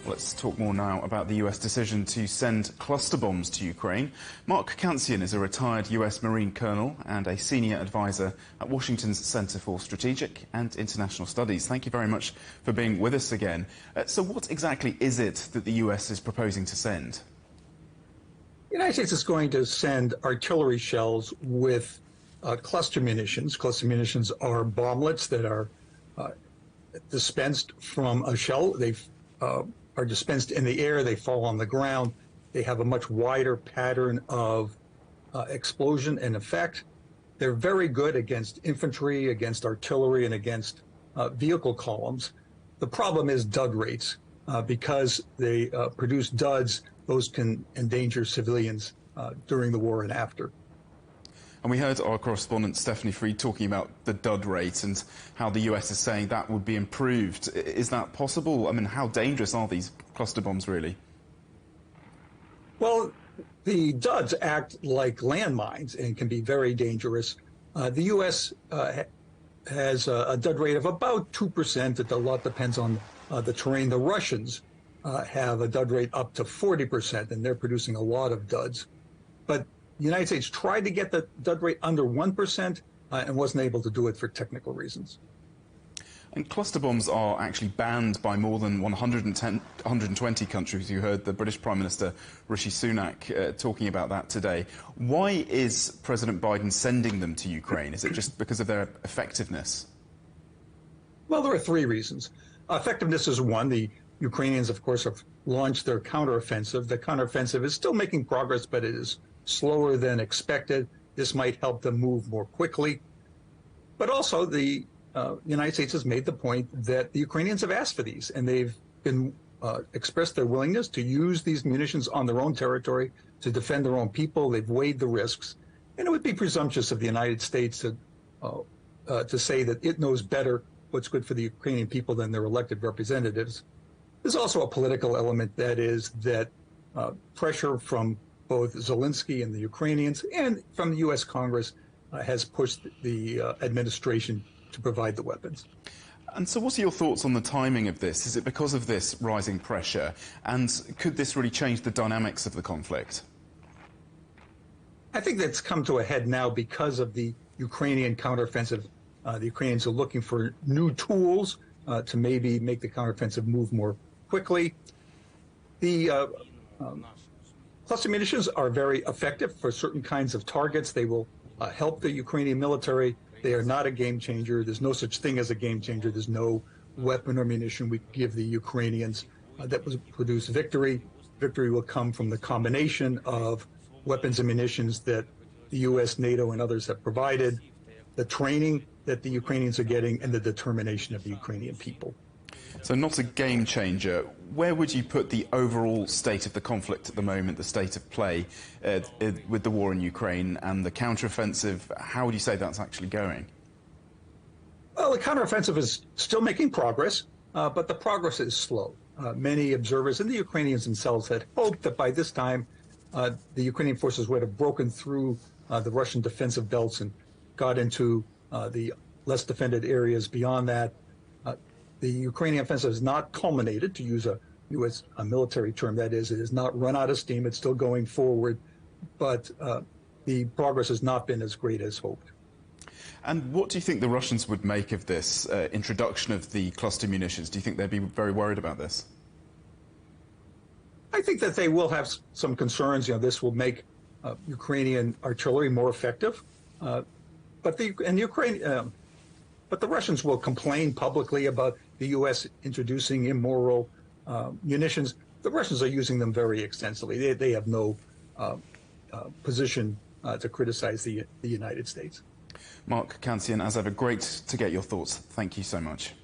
Let's talk more now about the US decision to send cluster bombs to Ukraine. Mark Cancian is a retired US Marine colonel and a senior advisor at Washington's Center for Strategic and International Studies. Thank you very much for being with us again. So what exactly is it that the US is proposing to send? The United States is going to send artillery shells with cluster munitions. Cluster munitions are bomblets that are dispensed from a shell. They are dispensed in the air. They fall on the ground. They have a much wider pattern of explosion and effect. They're very good against infantry, against artillery, and against vehicle columns. The problem is dud rates. Because they produce duds, those can endanger civilians during the war and after. And we heard our correspondent Stephanie Freed talking about the dud rate and how the US is saying that would be improved. Is that possible? I mean, how dangerous are these cluster bombs really? Well, the duds act like landmines and can be very dangerous. The US has a dud rate of about 2%. It a lot depends on the terrain. The Russians have a dud rate up to 40%, and they're producing a lot of duds. But the United States tried to get the dud rate under 1% and wasn't able to do it for technical reasons. And cluster bombs are actually banned by more than 120 countries. You heard the British Prime Minister Rishi Sunak talking about that today. Why is President Biden sending them to Ukraine? Is it just because of their effectiveness? Well, there are three reasons. Effectiveness is one. The Ukrainians, of course, have launched their counteroffensive. The counteroffensive is still making progress, but it is slower than expected. This might help them move more quickly. But also, the United States has made the point that the Ukrainians have asked for these, and they've been expressed their willingness to use these munitions on their own territory to defend their own people. They've weighed the risks. And it would be presumptuous of the United States to say that it knows better what's good for the Ukrainian people than their elected representatives. There's also a political element, that is that pressure from both Zelensky and the Ukrainians and from the U.S. Congress has pushed the administration to provide the weapons. And so what are your thoughts on the timing of this? Is it because of this rising pressure? And could this really change the dynamics of the conflict? I think that's come to a head now because of the Ukrainian counteroffensive. The Ukrainians are looking for new tools to maybe make the counteroffensive move more quickly. The cluster munitions are very effective for certain kinds of targets. They will help the Ukrainian military. They are not a game changer. There's no such thing as a game changer. There's no weapon or munition we give the Ukrainians that will produce victory. Victory will come from the combination of weapons and munitions that the U.S., NATO, and others have provided, the training that the Ukrainians are getting, and the determination of the Ukrainian people. So not a game changer. Where would you put the overall state of the conflict at the moment, the state of play with the war in Ukraine and the counteroffensive? How would you say that's actually going? Well, the counteroffensive is still making progress, but the progress is slow. Many observers and the Ukrainians themselves had hoped that by this time the Ukrainian forces would have broken through the Russian defensive belts and got into the less defended areas beyond that. The Ukrainian offensive has not culminated, to use a U.S. military term, that is, it has not run out of steam. It's still going forward, but the progress has not been as great as hoped. And what do you think the Russians would make of this introduction of the cluster munitions? Do you think they'd be very worried about this? I think that they will have some concerns. This will make Ukrainian artillery more effective, but the Russians will complain publicly about the U.S. introducing immoral munitions. The Russians are using them very extensively. They have no position to criticize the United States. Mark Cancian, as ever, great to get your thoughts. Thank you so much.